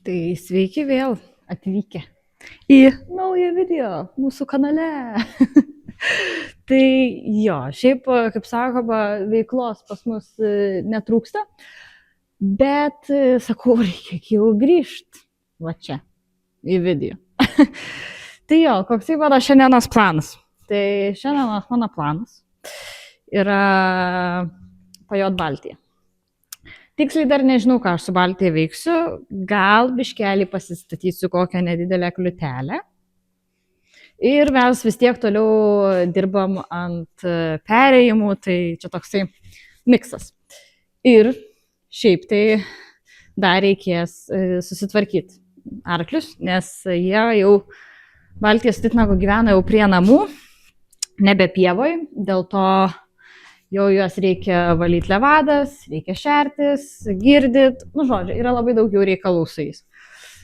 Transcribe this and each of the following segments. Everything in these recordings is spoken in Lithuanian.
Tai sveiki vėl atvykę į naują video mūsų kanale. Tai jo, šiaip, kaip sakoma, veiklos pas mus netrūksta, bet, sakau, reikia jau grįžti va čia į video. Tai jo, koksai mano šiandienos planas. Tai šiandienos mano planas yra pajot Baltiją. Tiksliai dar nežinau, ką aš su Baltija veiksiu, gal biškelį pasistatysiu kokią nedidelę kliutelę. Ir mes vis tiek toliau dirbam ant perėjimų, tai čia toksai miksas. Ir šiaip tai dar reikės susitvarkyti arklius, nes jie jau Baltijos titnago gyvena jau prie namų, nebe pievoj, dėl to jau juos reikia valyti levadas, reikia šertis, girdyt, žodžiu, yra labai daug jau reikalų su jais.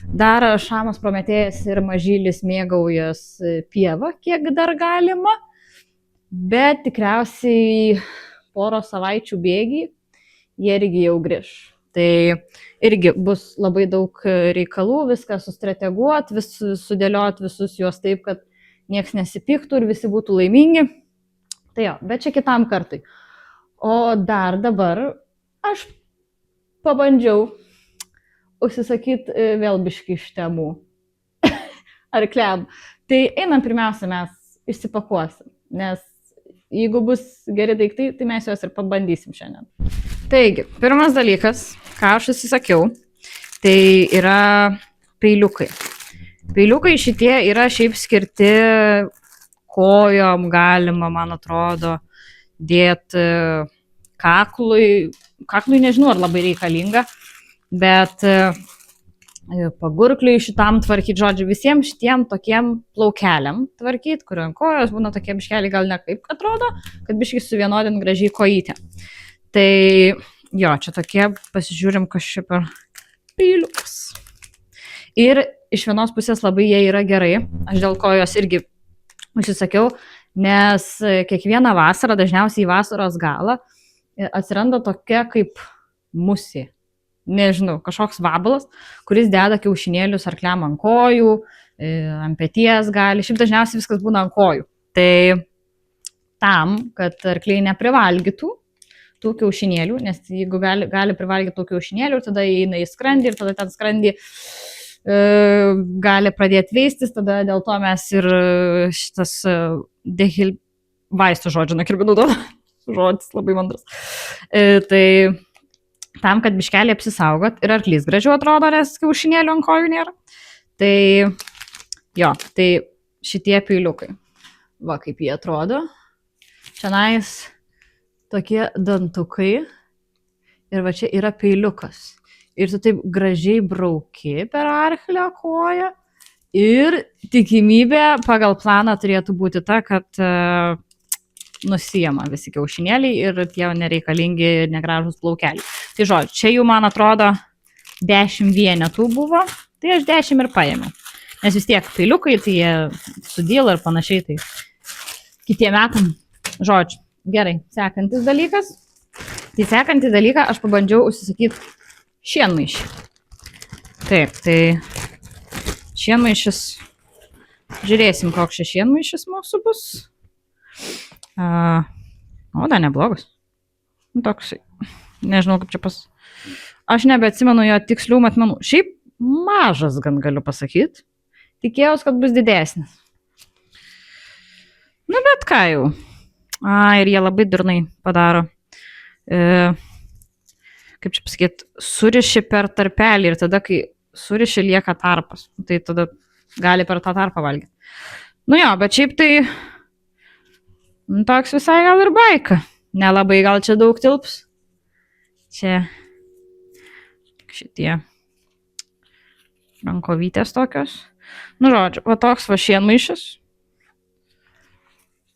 Dar Šamas Prometėjas ir Mažylis mėgaujas pievą, kiek dar galima, bet tikriausiai poro savaičių bėgį jie irgi jau grįš. Tai irgi bus labai daug reikalų, viską sustrateguoti, sudėlioti visus juos taip, kad nieks nesipyktų ir visi būtų laimingi. Tai jo, bet čia kitam kartui. O dar dabar aš pabandžiau užsisakyti vėl biškį iš temų arkliam. Tai einam pirmiausia mes išsipakuosim, nes jeigu bus geri daiktai, tai mes juos ir pabandysim šiandien. Taigi, pirmas dalykas, ką aš užsisakiau, tai yra peiliukai. Peiliukai šitie yra šiaip skirti kojom, galima, man atrodo, dėti kaklui. Kaklui nežinau, ar labai reikalinga, bet pagurkliui šitam tvarkyti, žodžiu, visiems šitiem tokiem plaukeliam tvarkyti, kurio ant kojos būna tokie biškeliai, gal ne kaip atrodo, kad biškai suvienodint gražiai kojytę. Tai jo, čia tokie, pasižiūrim, kas čia per peiliukas. Ir iš vienos pusės labai jie yra gerai, aš dėl kojos irgi užsisakiau, nes kiekvieną vasarą, dažniausiai į vasaros galą, atsiranda tokia kaip musė. Nežinau, kažkoks vabalas, kuris deda kiaušinėlius arkliam ant kojų, ant peties gali. Šiaip dažniausiai viskas būna ant kojų. Tai tam, kad arkliai neprivalgytų tų kiaušinėlių, nes jeigu gali privalgyti tų kiaušinėlių, tada eina į skrandį ir tada ten skrandį gali pradėti veistis, tada dėl to mes ir šitas vaistų žodžių nekirbinu duoda. Žodis labai mandras. Tai tam, kad biškelį apsisaugot ir arklys gražiau atrodo, nes kiaušinėlių ant kojų nėra. Tai jo, tai šitie peiliukai. Va kaip jie atrodo. Čianais tokie dantukai ir va čia yra peiliukas. Ir tu taip gražiai brauki per arklio koją ir tikimybė pagal planą turėtų būti ta, kad nusijama visi kiaušinėliai ir tie nereikalingi negražus plaukeliai. Tai žodžiu, čia jau man atrodo 10 vienetų buvo, tai aš 10 ir paėmiau. Nes vis tiek peiliukai, tai jie sudyla ir panašiai, tai kitiem metam. Žodžiu, gerai, sekantis dalykas. Tai sekantį dalyką aš pabandžiau užsisakyti šienmaišį. Taip, tai šienmaišis, žiūrėsim, koks čia šienmaišis mūsų bus. O, da, neblogas. Toksai, nežinau kaip čia Aš nebeatsimenu jo tikslių matmenų. Šiaip mažas gan galiu pasakyti. Tikėjaus, kad bus didesnis. Nu, bet ką jau. Ir jie labai durnai padaro. Kaip čia pasakyti, suriši per tarpelį ir tada, kai suriši, lieka tarpas. Tai tada gali per tą tarpą valgyti. Nu jo, bet šiaip tai toks visai gal ir baika. Nelabai gal čia daug tilps. Čia šitie rankovytės tokios. Nu žodžiu, va toks va šienmaišis.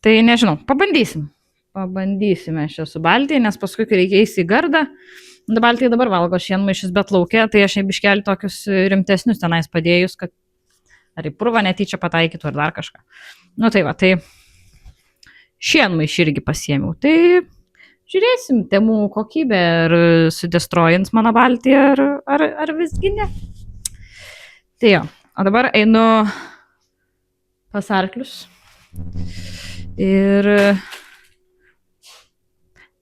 Tai nežinau, pabandysim. Pabandysime čia su Baltija, nes paskui, kai reikia eiti į gardą, Baltija dabar valgo šienmaišis, bet lauke, tai aš biškelį tokius rimtesnius tenais padėjus, kad ar į purvą netyčia pataikytų, ar dar kažką. Nu tai va, tai šienmaišį irgi pasiėmiau. Tai žiūrėsim, temų kokybę, ar sudestrojins mano Baltiją, ar visgi ne. Tai jo, o dabar einu pas arklius. Ir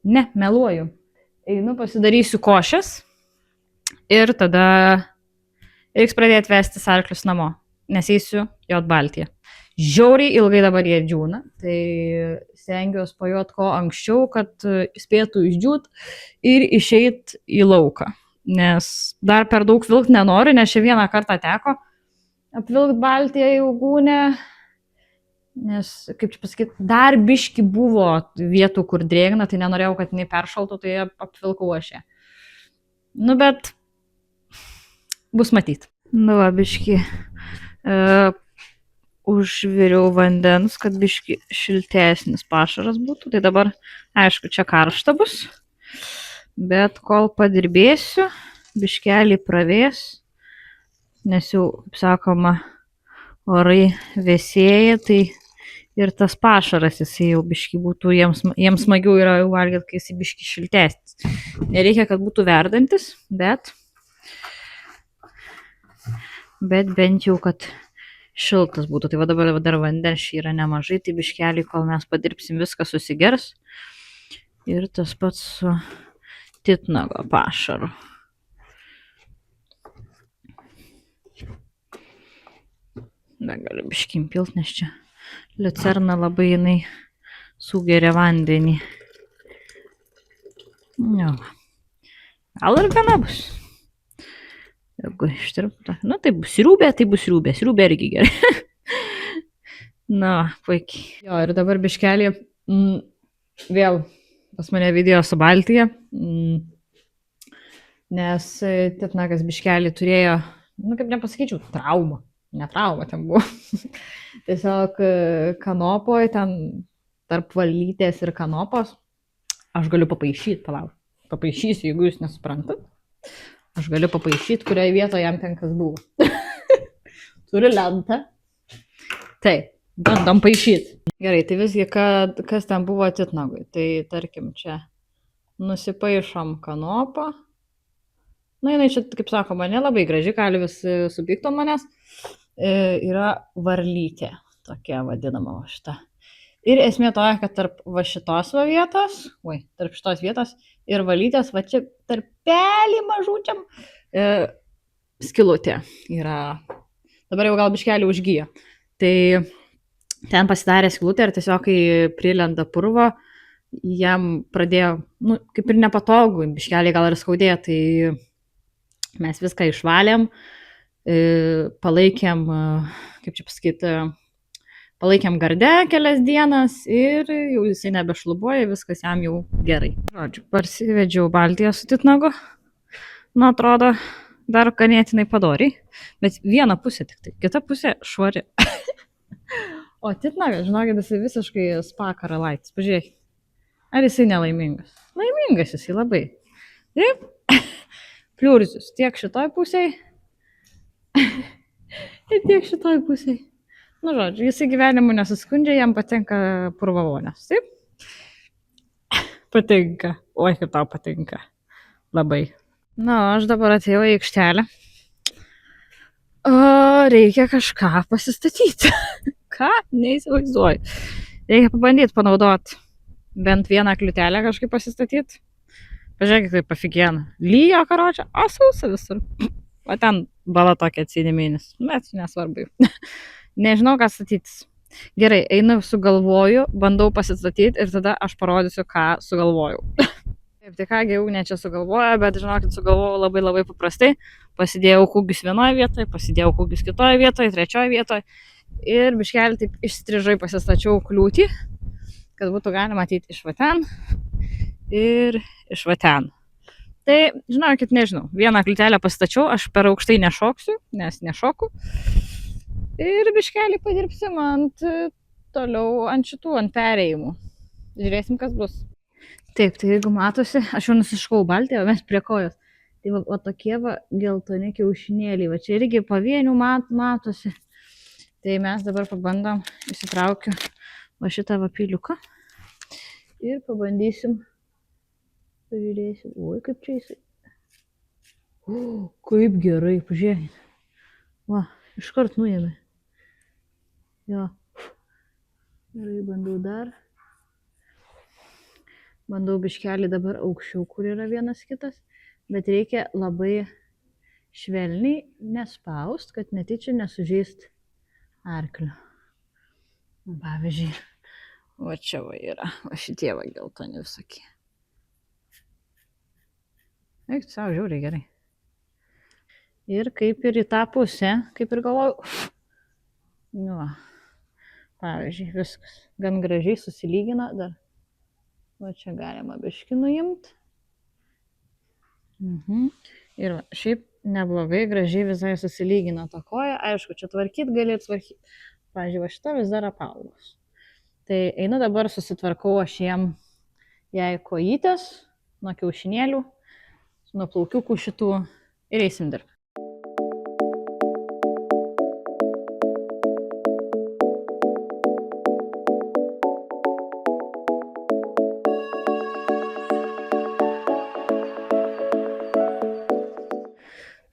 ne, meluoju. Einu pasidarysiu košės ir tada reiks pradėti vesti arklius namo, nes eisiu Jot Baltiją. Žiauriai ilgai dabar jie džiūna, tai stengiuosi pajot ko anksčiau, kad spėtų išdžiūt ir išeit į lauką. Nes dar per daug vilkt nenoriu, nes čia vieną kartą teko apvilkt Baltiją į Ugūnę. Nes, kaip čia pasakyti, dar biški buvo vietų, kur drėgna, tai nenorėjau, kad jinai peršaltų, tai apvilkau aš ją. Nu, bet bus matyt. Nu, va, biški užviriau vandens, kad biški šiltesnis pašaras būtų. Tai dabar, aišku, čia karšta bus. Bet kol padirbėsiu, biškelį pravės, nes jau, kaip sakoma, orai vėsėja, tai ir tas pašaras, jisai jau biški būtų, jiems smagiau yra jau valgyti, kai jisai biški šiltesnis. Nereikia, kad būtų verdantis, bet bent jau, kad šiltas būtų. Tai va dabar dar vandens yra nemažai, tai biškelį, kol mes padirbsim, viskas susigers. Ir tas pats su titnago pašaru. Dar galiu biškį impilt, nes čia liucerna labai jinai sugeria vandenį. Jo. Gal ir gana bus. Jeigu ištirpta. Nu, tai bus sriubė, tai bus sriubė. Sriubė irgi gerai. Na, puikiai. Jo, ir dabar biškelį vėl pas mane video su Baltija. Nes titnagas biškelį turėjo, nu, kaip nepasakyčiau, traumą. Ne trauma ten buvo. Tiesiog kanopoj, ten tarp valytės ir kanopos. Aš galiu papaišyti, palauk. Papaišysiu, jeigu jūs nesuprantat. Aš galiu papaišyti, kurioje vietoje jam ten kas buvo. Turiu lentą. Taip, bandom paišyti. Gerai, tai visgi, kas ten buvo titnagui. Tai tarkim, čia nusipaišom kanopą. Na, jinai čia, kaip sakoma, nelabai graži, gali vis supykto manęs. Yra varlytė, tokia vadinama va šita. Ir esmė toja, kad tarp va šitos va vietos, tarp šitos vietos ir valytės, va čia tarpelį mažučiam skilutė yra. Dabar jau gal biškelį užgyja. Tai ten pasidarė skilutė ir tiesiog, kai prilenda purvo, jam pradėjo, nu, kaip ir nepatogu, biškelį gal ir skaudėjo, tai mes viską išvalėm. Palaikėm, kaip čia pasakyti, palaikėm garde kelias dienas ir jau jisai nebešlubuoja, viskas jam jau gerai. Žodžiu, parsivedžiau Baltiją su titnagu. Nu, atrodo, dar ganėtinai padoriai, bet viena pusė tik tai, kita pusė švari. O titnagas, žinokit, jisai visiškai spa karalaitis. Pažiūrėkit, ar jisai nelaimingas? Laimingas jisai labai. Taip, pliurzius tiek šitoj pusėj. Ir tiek šitoj pusėj. Nu, žodžiu, jisai gyvenimu nesuskundžia, jam patinka purvavonės, taip? Patinka. Oi, kaip tau patinka. Labai. Na, aš dabar atėjau į aikštelę. Reikia kažką pasistatyti. Ką? Neįsivaizduoju. Reikia pabandyti panaudoti bent vieną kliutelę kažkaip pasistatyti. Pažiūrėkit, kaip afigiena. Lyjo, karočią, o sausa visur. O ten bala tokia atsidėminis. Bet nesvarbu. Nežinau, ką statytis. Gerai, einu sugalvoju, bandau pasistatyti ir tada aš parodysiu, ką sugalvojau. Taip, tai kągi jau ne čia sugalvoju, bet žinokit, sugalvojau labai labai paprastai. Pasidėjau kūgius vienoje vietoje, pasidėjau kūgius kitoje vietoje, trečioje vietoje. Ir biškelį taip išstrižai pasistačiau kliūtį, kad būtų galima matyti iš va ten ir iš va ten. Tai, žinokit, nežinau, vieną kliutelę pastačiau, aš per aukštai nešoksiu, nes nešoku. Ir biškelį padirbsim toliau ant šitų, ant perėjimų. Žiūrėsim, kas bus. Taip, tai jeigu matosi, aš jau nusiškau Baltiją, mes prie kojos. Tai va tokie va geltoni kiaušinėliai, va čia irgi pavienių matosi. Tai mes dabar pabandom, įsitraukiu va šitą va piliuką. Ir pabandysim. Pažiūrėsim. Oi, kaip čia jisai. Kaip gerai, pažiūrėkit. Va, iškart nuėmė. Jo. Gerai, bandau dar. Bandau biškelį dabar aukščiau, kur yra vienas kitas. Bet reikia labai švelniai nespaust, kad netyčia nesužeist arklio. Pavyzdžiui, va čia va yra. Va šitie va geltoni visokie. Eik, savo žiauriai gerai. Ir kaip ir į tą pusę, kaip ir galvoju. Nu, va. Pavyzdžiui, viskas. Gan gražiai susilygina dar. Va čia galima biškį nuimt. Ir va, šiaip neblogai, gražiai visai susilygina tą koją. Aišku, čia tvarkyt gali tvarkyti. Pavyzdžiui, va šita vis dar apaugus. Tai einu dabar susitvarkau aš jai kojytės nuo kiaušinėlių, nuo plaukiukų šitų ir eisim dirbti.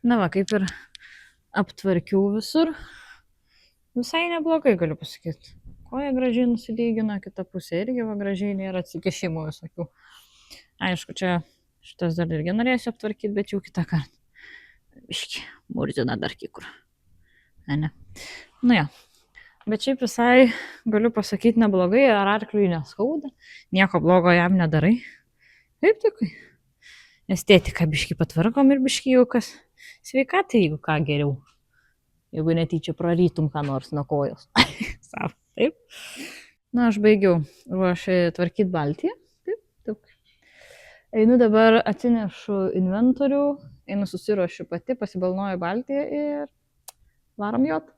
Na va, kaip ir aptvarkiau visur. Visai neblogai, galiu pasakyti. Koja gražiai nusilygino, kita pusė irgi va gražiai, nėra atsikešimų visokių. Aišku, čia šitas dar irgi norėsiu aptvarkyti, bet jau kitą kartą. Biški, murdina dar kikur. Ne. Nu jo. Bet šiaip visai galiu pasakyti neblogai, ar arkliui neskauda. Nieko blogo jam nedarai. Taip, tik. Estetika biški patvarkom ir biški jau kas. Sveikatai, jeigu ką geriau. Jeigu netyčia prarytum ką nors nuo kojos. Savo, taip. Na, aš baigiau ruošti tvarkyti baltį. Taip. Einu dabar atsinešu inventorių, einu susiruošiu pati, pasibalnoju baltį ir varom jot.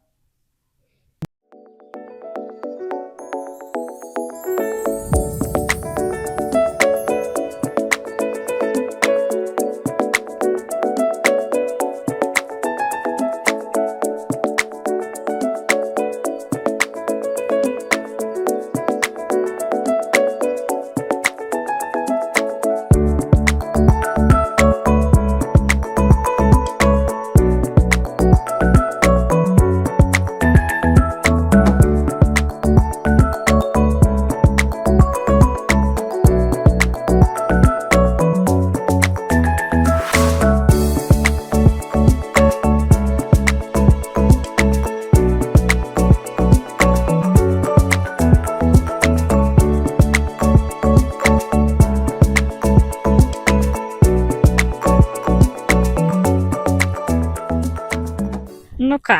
Nu ką,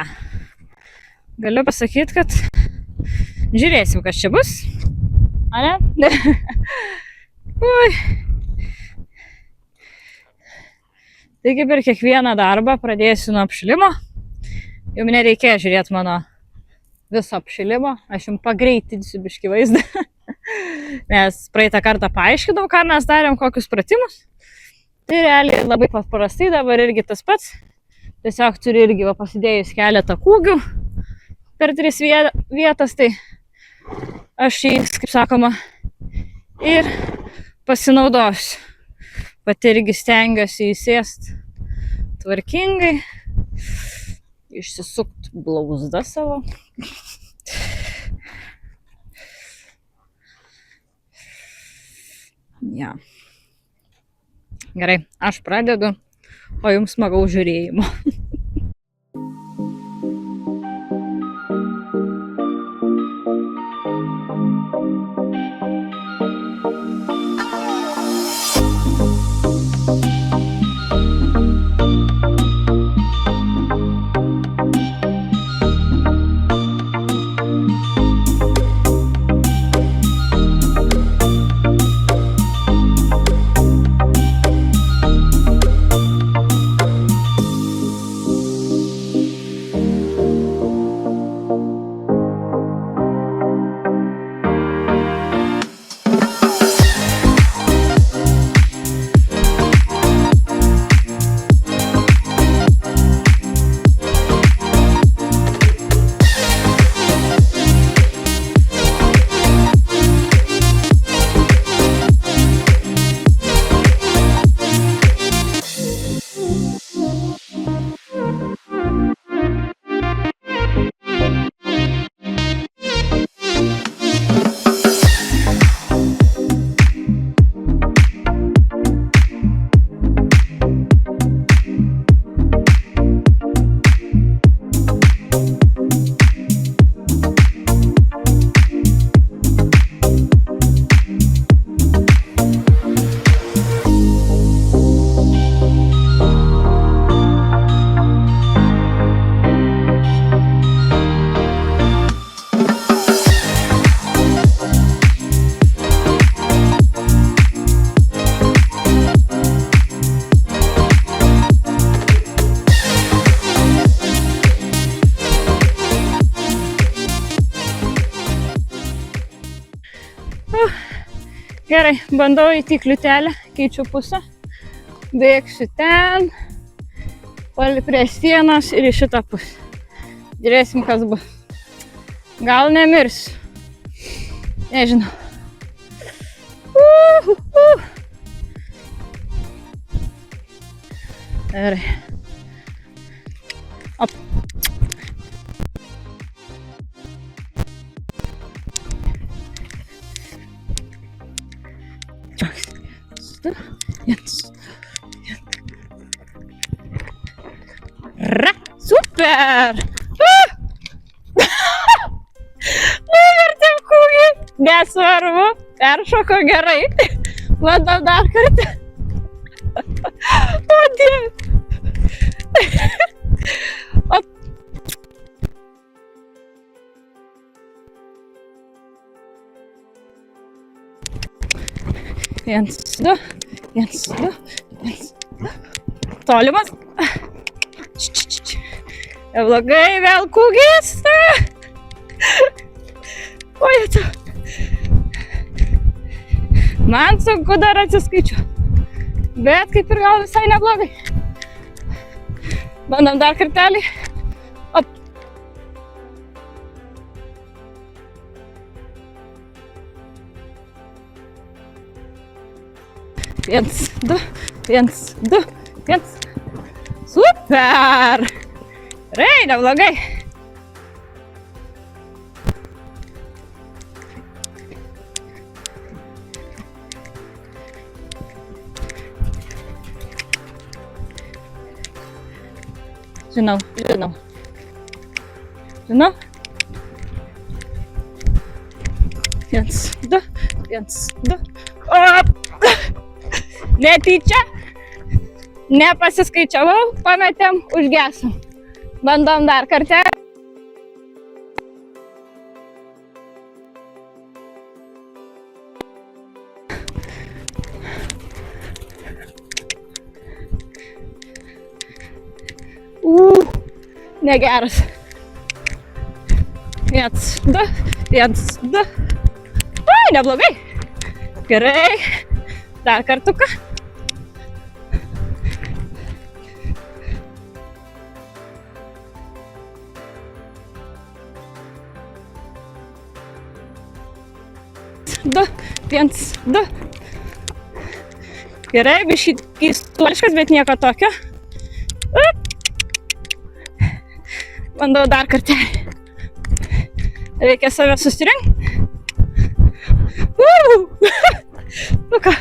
galiu pasakyti, kad žiūrėsim, kas čia bus. A ne? Ui. Taigi per kiekvieną darbą pradėsiu nuo apšilimo. Jau nereikėjo žiūrėti mano viso apšilimo. Aš jums pagreitinsiu biškį vaizdą. Nes praeitą kartą paaiškinau, ką mes darėm, kokius pratimus. Tai realiai labai paprastai dabar irgi tas pats. Tiesiog turiu irgi pasidėjus keletą kūgių per 3 vietas, tai aš jais, kaip sakoma, ir pasinaudosiu. Pati irgi stengiuosi įsėst tvarkingai, išsisukt blauzdą savo. Ja. Gerai, aš pradedu. O jums smagaus žiūrėjimo. Gerai, bandau įti kliūtelę, keičiu pusę. Bėgsiu ten, prie sienos ir į šitą pusę. Žiūrėsim, kas bus. Gal nemirsiu. Nežinau. Gerai. Op. Super! Nuvertėm kūgį. Nesvarbu. Peršoko gerai. Bandom dar kartą. O Dieve. Op. Viens, du. Tolimas. Neblogai, vėl kūgis. Oi, tu. Man sunku dar atsiskaičiu. Bet kaip ir gal visai neblogai. Bandom dar kartelį. Op. Viens, du. Super! Gerai, neblogai. Žinau. Viens, du. Op! Netyčia. Nepasiskaičiavau, pametėm, užgesom. Bandom dar kartelį. Negeras. Viens, du. Ai, neblogai. Gerai. Dar kartuką. Viens, du. Gerai, biškį keistuoliškas, bet nieko tokio. Bandau dar kartelį. Reikia save susirinkti. Nu ką.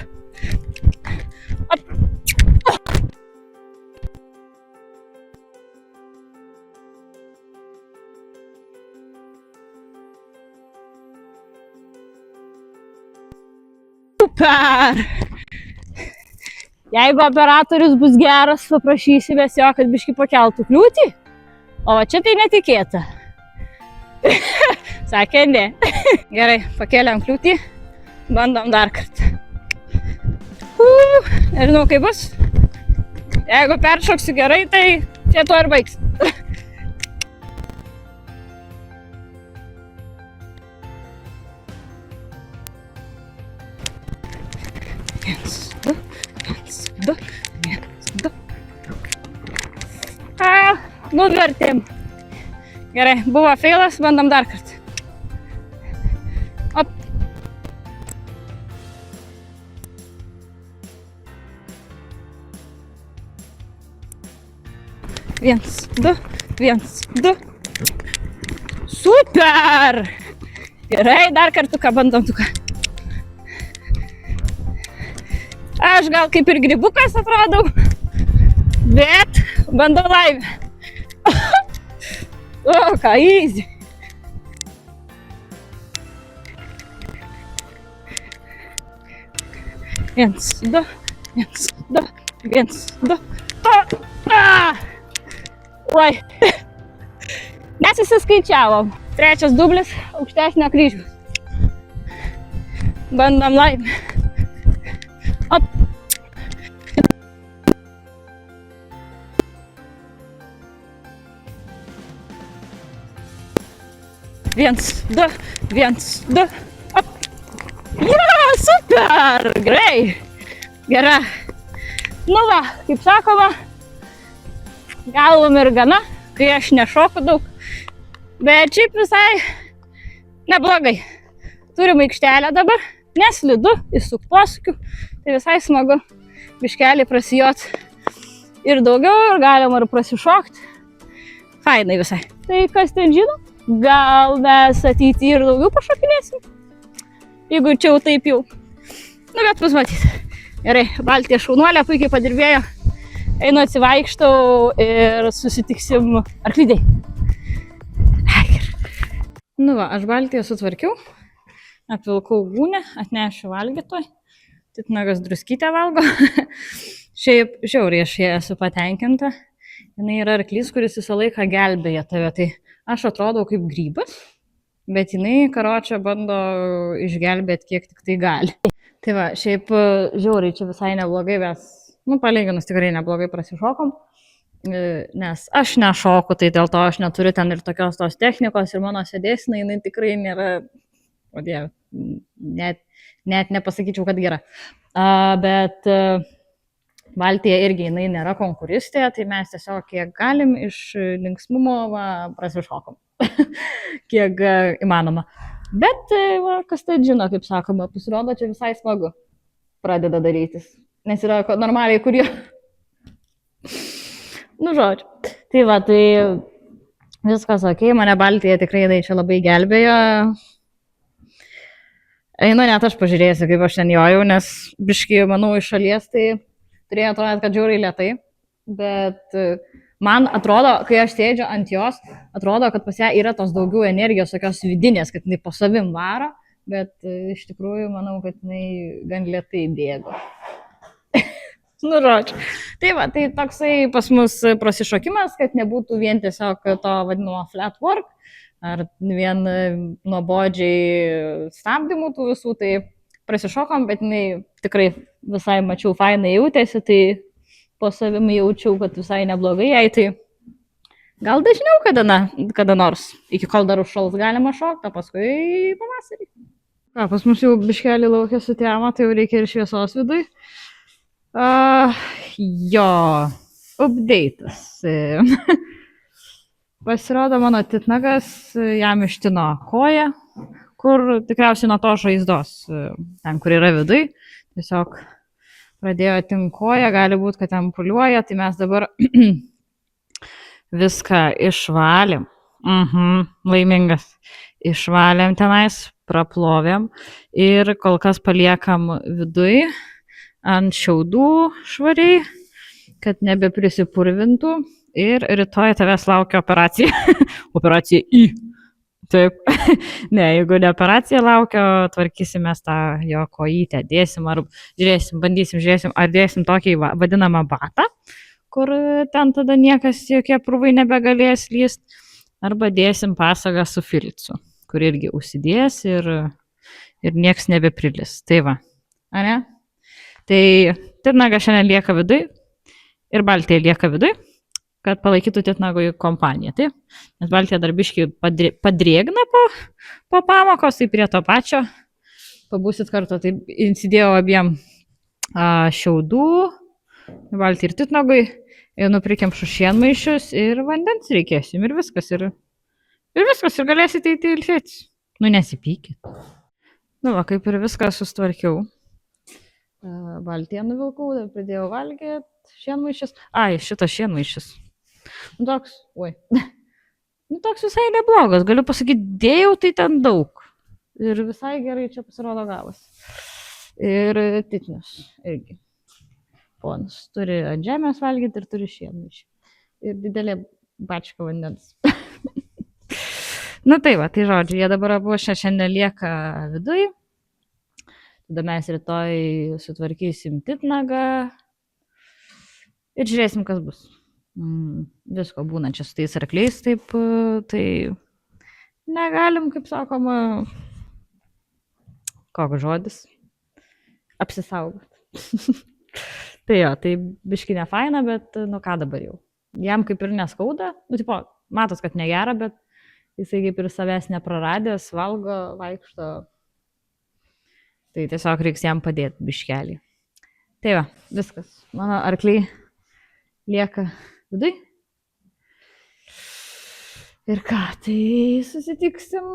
Super! Jeigu operatorius bus geras, paprašysimės jo, kad biškį pakeltų kliūtį. O čia tai netikėta. Sakė ne. Gerai, pakeliam kliūtį. Bandom dar kartą. Nežinau, kaip bus. Jeigu peršoksiu gerai, tai čia to ir baigs. Viens, du. Nuvertėm. Gerai, buvo feilas, bandom dar kartą. Op. Viens, du. Super! Gerai, dar kartuką bandom tuką. Aš gal kaip ir grybukas atradau, bet bandau laimę. O, ką easy. Viens, du. Oi. Nesusiskaičiavom. Trečias dublis aukštesnio kryžiaus. Bandom laimę. Op. Viens, du. Op. Ja, super! dabar gerai. Gera. Nu va, kaip sakoma, galvom ir gana, kai aš nešoku daug. Bet šiaip visai neblogai. Turim aikštelę dabar, neslidu, įsuk posūkių. Tai visai smagu biškelį prasijot ir daugiau, ir galima ir prasišokti. Fainai visai. Tai kas ten žino, gal mes ateityje ir daugiau pašokinėsim. Jeigu čia jau taip jau. Nu, bet bus matyti. Gerai, Baltija šaunuolė puikiai padirbėjo. Einu atsivaikštau ir susitiksim arklidėj. Nu va, aš Baltiją sutvarkiau. Apvilkau gūnę, atnešiu valgytoj. Titnagas druskytę valgo. Šiaip žiauriai aš ją esu patenkinta. Jinai yra arklys, kuris visą laiką gelbėja tave. Tai aš atrodau kaip grybas, bet jinai karočią bando išgelbėti kiek tik tai gali. Tai va, šiaip žiauriai čia visai neblogai mes, palyginus tikrai neblogai prasišokom. Nes aš nešoku, tai dėl to aš neturiu ten ir tokios tos technikos ir mano sėdėsina, jinai tikrai nėra, o dieve, net nepasakyčiau, kad gera. Bet Baltija irgi jinai nėra konkuristė, tai mes tiesiog kiek galim iš linksmumo prasišokom, kiek įmanoma. Bet va, kas tai žino, kaip sakoma, pasirodo čia visai smagu pradeda darytis, nes yra normaliai, kurie... Nu, žodžiu. Tai va, tai viskas ok, mane Baltija tikrai čia labai gelbėjo. Einu net aš pažiūrėsiu, kaip aš ten jojau, nes biškai, manau, iš šalies tai turėjo atrodyti, kad žiauriai lėtai. Bet man atrodo, kai aš sėdžiu ant jos, atrodo, kad pas ją yra tos daugiau energijos, tokios vidinės, kad jinai po savim varo. Bet iš tikrųjų, manau, kad jinai gan lėtai bėgo. Nu, žodžiu. Tai va, tai toksai pas mus prasišokimas, kad nebūtų vien tiesiog to vadinamo flat work, ar vien nuobodžiai stabdymų tų visų, tai prasišokom, bet jinai tikrai visai mačiau fainai jautėsi, tai po savimi jaučiau, kad visai neblogai jai, tai gal dažniau kada nors, iki kol dar užšals galima šokti, o paskui pavasarį. Pas mus jau biškelį laukia sutema, tai jau reikia ir šviesos vidui. Jo, update'as. Pasirodo mano titnagas, jam ištino koją, kur tikriausiai nuo to žaizdos, ten kur yra viduj, tiesiog pradėjo tink koją, gali būti, kad ten puliuoja, tai mes dabar viską išvalėm. Laimingas. Išvalėm tenais, praplovėm ir kol kas paliekam viduj ant šiaudų švariai, kad nebeprisipurvintų ir rytoj tavęs laukia operacija. Operacija į. Taip. Ne, jeigu ne operacija laukia, tvarkysimės tą jo kojytę, dėsim ar žiūrėsim, ar dėsim tokį vadinamą batą, kur ten tada niekas jokie purvai nebegalės lyst, arba dėsim pasagą su filcu, kur irgi užsidės ir nieks nebeprilis. Tai va, ar ne? Tai titnagas šiandien lieka viduj ir Baltija lieka viduj, kad palaikytų titnagui kompaniją. Tai, nes Baltija dar biškį padrėgna po pamokos, tai prie to pačio pabūsit kartu. Tai įsidėjau abiem šiaudų, Baltija ir titnagui, ir nupirkėm šienmaišius ir vandens reikėsim ir viskas. Ir galėsite įti ilsėtis. Nu, nesipykit. Nu, va, kaip ir viską sustvarkiau. Baltiją nuvilkau, dar pradėjau valgyti šienmaišis. Šitas šienmaišis. Nu, toks visai neblogas, galiu pasakyti, dėjau tai ten daug. Ir visai gerai čia pasirodo gavas. Ir titnius irgi. Ponas turi ant žemės valgyti ir turi šienmaišį. Ir didelė bačka vandens. Nu tai va, tai žodžiu, jie dabar abu šiandien lieka viduj. Tada mes rytoj sutvarkysim titnagą ir žiūrėsim, kas bus. Visko būna čia su tais arkliais, taip, tai negalim, kaip sakoma, koks žodis, apsisaugot. Tai jo, tai biški ne faina, bet nu ką dabar jau. Jam kaip ir neskauda, nu tipo, matos, kad negera, bet jisai kaip ir savęs nepraradęs, valgo, vaikšto. Tai tiesiog reiks jam padėti biškelį. Tai va, viskas. Mano arkliai lieka viduj. Ir ką, tai susitiksim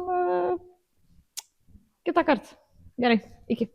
kitą kartą. Gerai, iki.